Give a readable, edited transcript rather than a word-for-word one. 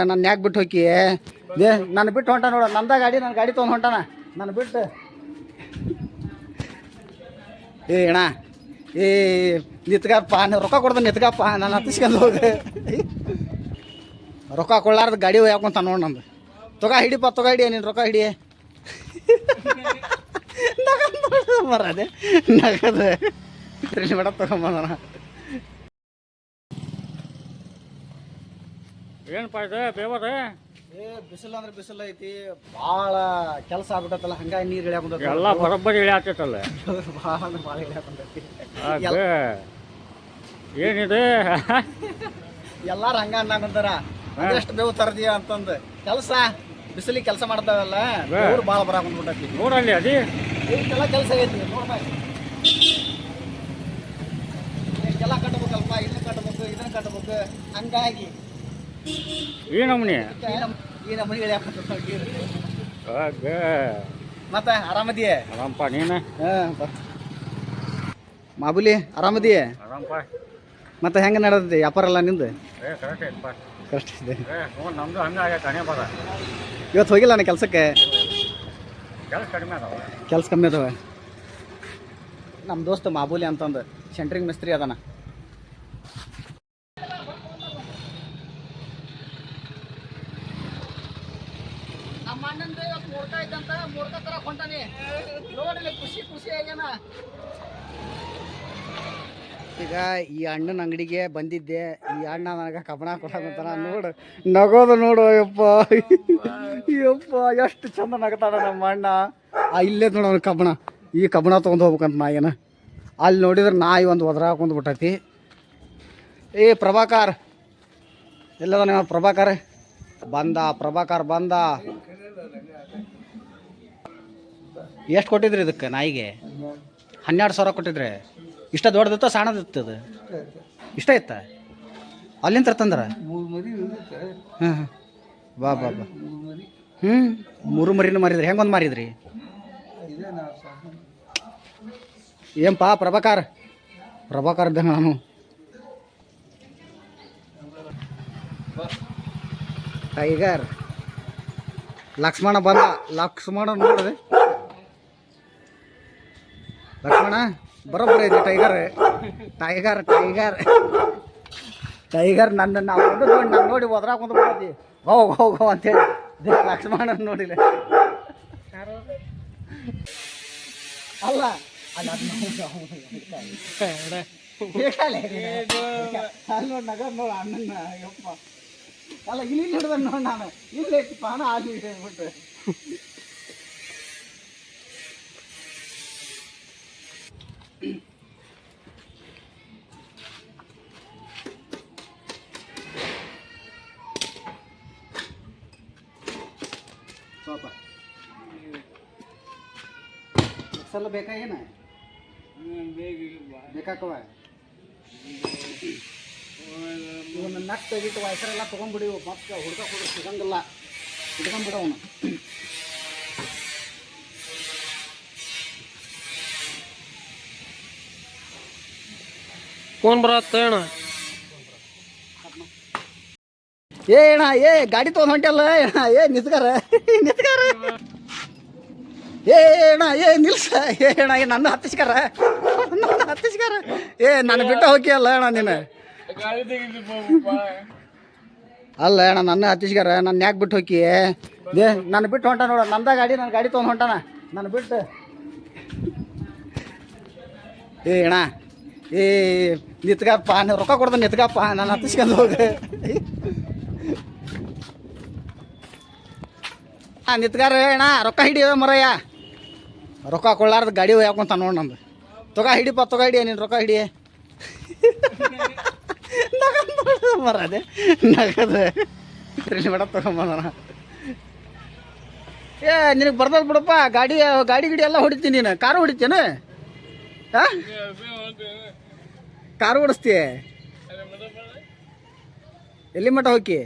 ನನ್ನ ಯಾಕೆ ಬಿಟ್ಟು ಹೋಗಿ ನಾನು ಬಿಟ್ಟು ಹೊಂಟ ನೋಡ ನಂದ ಗಾಡಿ ನನ್ನ ಗಾಡಿ ತೊಗೊಂಡು ಹೊಂಟಾನ ನಾನು ಬಿಟ್ಟು ಅಣ್ಣ ನಿತ್ಗಪ್ಪ ರೊಕ್ಕ ಕೊಡ್ದ ನಿತ್ಗಪ್ಪ ನಾನು ಹತ್ತಿಸ್ಕೊಂಡು ಹೋಗಿ ರೊಕ್ಕ ಕೊಳ್ಳಾರ್ದು ಗಾಡಿ ಯಾಕೊಂತ ನೋಡಿ ನಮ್ದು ತೊಗ ಹಿಡಿಪ ತೊಗ ಹಿಡಿಯ ನೀನು ರೊಕ್ಕ ಹಿಡಿಯ ಬರದೆ ನಗದ ಮೇಡ ತಗೊಂಬಂದಣ ಏನಪ್ಪ ಇದೆ ಬೇವದ ಬಿಸಿಲು ಅಂದ್ರೆ ಬಿಸಿಲು ಐತಿ ಭಾಳ ಕೆಲಸ ಆಗ್ಬಿಟ್ಟತ್ತಲ್ಲ ಹಂಗಾಗಿ ನೀರು ಇಳಿಯಾಕ ಎಲ್ಲ ಬರೋಬ್ಬರಿ ಇಳಿಯಾತೈತಲ್ಲ ಭಾಳ ಅಂದ್ರೆ ಭಾಳ ಇಳಿಯಾಕಂತೈತಿ ಏನಿದೆ ಎಲ್ಲಾರು ಹಂಗ ಅನ್ನಕಂತಾರ ಎಷ್ಟು ಬೇವು ತರದಿಯ ಅಂತಂದು ಕೆಲಸ ಬಿಸಿಲಿಗೆ ಕೆಲಸ ಮಾಡ್ತಾವಲ್ಲ ಅವ್ರು ಭಾಳ ಬರಾಕೊಂಡ್ಬಿಟ್ಟೈತಿ ನೋಡಲ್ಲಿ ಅದಿ ಎಲ್ಲ ಕೆಲಸ ಆಗೈತಿ ನೋಡ್ಬಾ ಎಲ್ಲ ಕಟ್ಟಬೇಕಲ್ಪ ಇದನ್ನ ಕಟ್ಟಬೇಕು ಇದನ್ನ ಕಟ್ಟಬೇಕು ಹಂಗಾಗಿ ಈ ನಮ್ನಿ ಈ ನಮ್ಮನೆ ಮತ್ತೆ ಆರಾಮದಿಯೇ ಆರಾಮಪ್ಪ ನೀನು ಮಾಬುಲಿ ಆರಾಮದಿಯೇ ಆರಾಮಪ್ಪ ಮತ್ತೆ ಹೆಂಗೆ ನಡೆದೈತಿ ವ್ಯಾಪಾರ ಎಲ್ಲ ನಿಂದು ಕರೆಕ್ಟ್ ಐತಪ್ಪ ಕಷ್ಟ ಇದೆ ನಮ್ದು ಹಂಗೆ ಆಗೈತೆ ಹಣೆ ಬರ ಇವತ್ತು ಹೋಗಿಲ್ಲ ನಾನು ಕೆಲಸಕ್ಕೆ ಕೆಲಸ ಕಡಿಮೆ ಅದಾವ ಕೆಲಸ ಕಮ್ಮಿ ಅದಾವ ನಮ್ಮ ದೋಸ್ತ ಮಾಬೂಲಿ ಅಂತಂದು ಸೆಂಟ್ರಿಂಗ್ ಮಿಸ್ತ್ರಿ ಅದಾನ ನಮ್ಮ ಅಣ್ಣಂದು ಮೂರ್ತ ಇದ್ದಂತ ಮೂರ್ತ ತರ ಕೊಂಟಾನೆ ನೋಡಲಿ ಖುಷಿ ಖುಷಿ ಆಗ್ಯಾನ ಈಗ ಈ ಅಣ್ಣನ ಅಂಗಡಿಗೆ ಬಂದಿದ್ದೆ ಈ ಅಣ್ಣ ನನಗೆ ಕಬ್ಬಣ ಕೊಡೋದಂತಾನ ನೋಡು ನಗೋದು ನೋಡು ಯಪ್ಪ ಯಪ್ಪ ಎಷ್ಟು ಚಂದ ನಗತಾನ ನಮ್ಮ ಅಣ್ಣ ಇಲ್ಲೇ ನೋಡು ಅವ್ನು ಕಬ್ಬಣ ಈ ಕಬ್ಬಣ ತೊಗೊಂಡು ಹೋಗ್ಬೇಕಂತ ನಾ ಏನು ಅಲ್ಲಿ ನೋಡಿದ್ರೆ ನಾಯಿ ಒಂದು ಒದ್ರ ಹಾಕೊಂಡು ಬಿಟ್ಟೈತಿ ಪ್ರಭಾಕರ್ ಎಲ್ಲದ ನೀವು ಪ್ರಭಾಕರ್ ಬಂದ ಪ್ರಭಾಕರ್ ಬಂದ ಎಷ್ಟು ಕೊಟ್ಟಿದ್ರಿ ಇದಕ್ಕೆ ನಾಯಿಗೆ 12,000 ಕೊಟ್ಟಿದ್ರೆ ಇಷ್ಟ ದೊಡ್ಡದಿತ್ತ ಸಣ್ಣದಿತ್ತು ಅದು ಇಷ್ಟ ಇತ್ತ ಅಲ್ಲಿಂದ ತರ್ತಂದ್ರ ಹಾಂ ಬಾ ಬಾ ಬಾ 3 ಮರಿನೂ ಮಾರಿದ್ರಿ ಹೆಂಗೊಂದು ಮಾರಿದ್ರಿ ಏನಪ್ಪ ಪ್ರಭಾಕರ್ ಇದ್ದಂಗ ನಾನು ಟೈಗರ್ ಲಕ್ಷ್ಮಣ ಬಂದ ಲಕ್ಷ್ಮಣ ನೋಡಿದೆ ಲಕ್ಷ್ಮಣ ಬರೋಬ್ಬರ ಇದೆ ಟೈಗರ್ ಟೈಗರ್ ನನ್ನ ನಾವು ನಾನು ನೋಡಿ ಒದ್ರಾಕೊಂಡು ಬಿಡ್ತೀವಿ ಹೋಗು ಅಂತೇಳಿ ಲಕ್ಷ್ಮಣ ನೋಡಿಲ್ಲ ಅಲ್ಲ ಅಲ್ಲಿ ನೋಡಿ ನಗರ್ ನೋಡು ಅಣ್ಣನ ಯಪ್ಪ ಅಲ್ಲ ಇಲ್ಲಿ ಹಿಡ್ದ ನೋಡಿ ನಾನು ಇಲ್ಲಿ ಐತಿಪ್ಪ ಹಣ ಅಲ್ಲಿ ಹೇಳ್ಬಿಟ್ಟು ಸ್ವಲ್ಪ ಸಲ ಬೇಕಾ ಏನ ಬೇಕಾಕವ ಇವನ್ನ ನಟ್ಟು ತೆಗಿಟ್ಟು ವಯಸ್ಸರೆಲ್ಲ ತೊಗೊಂಡ್ಬಿಡಿ ಮತ್ತೆ ಹುಡ್ಕ ಸಿಗಂಗಿಲ್ಲ ಹಿಡ್ಕೊಂಡ್ಬಿಡವನು ಫೋನ್ ಬರತ್ತ ಅಣ್ಣ ಅಣ್ಣ ಗಾಡಿ ತೊಗೊಂಡು ಹೊಂಟಲ್ಲ ಅಣ್ಣ ನಿತ್ಕಾರ ಅಣ್ಣ ನಿಲ್ಸ ಅಣ್ಣ ನನ್ನ ಹತ್ತಿಸ್ಕಾರ ನಾನು ಬಿಟ್ಟು ಹೋಗಿ ಅಲ್ಲ ಅಣ್ಣ ನೀನು ಅಲ್ಲ ಅಣ್ಣ ನನ್ನ ಹತ್ತಿಸ್ಕಾರ ನನ್ನ ಯಾಕೆ ಬಿಟ್ಟು ಹೋಗಿ ನಾನು ಬಿಟ್ಟು ಹೊಂಟ ನೋಡ ನಂದ ಗಾಡಿ ನನ್ನ ಗಾಡಿ ತೊಗೊಂಡು ಹೊಂಟಾನ ನಾನು ಬಿಟ್ಟು ಅಣ್ಣ ನಿತ್ಗಪ್ಪ ರೊಕ್ಕ ಕೊಡ್ದ ನಿತ್ಗಪ್ಪ ನಾನು ಹತ್ತಿಸ್ಕೊಂಡು ಹೋಗಿ ನಿತ್ಗಾರ ಅಣ್ಣ ರೊಕ್ಕ ಹಿಡಿಯೋ ಮರಯ್ಯ ರೊಕ್ಕ ಕೊಳ್ಳಾರ್ದು ಗಾಡಿ ಯಾಕೊಂತ ನೋಡಿ ನಮ್ದು ತೊಗ ಹಿಡಿಪ ತೊಗ ಹಿಡಿಯ ನೀನು ರೊಕ್ಕ ಹಿಡಿಯ ಮರದೆ ನಗದ ಮೇಡ ತಗೊಂಬಂದಣ ನಿನಗೆ ಬರ್ದಲ್ ಬಿಡಪ್ಪ ಗಾಡಿ ಗಿಡಿ ಎಲ್ಲ ಹೊಡಿತೀನಿ ನೀನು ಕಾರು ಹೊಡಿತೇನೆ ಹಾಂ ಕಾರು ಓಡಿಸ್ತೀಯ ಎಲ್ಲಿ ಮಟ್ಟ ಹೋಗಿ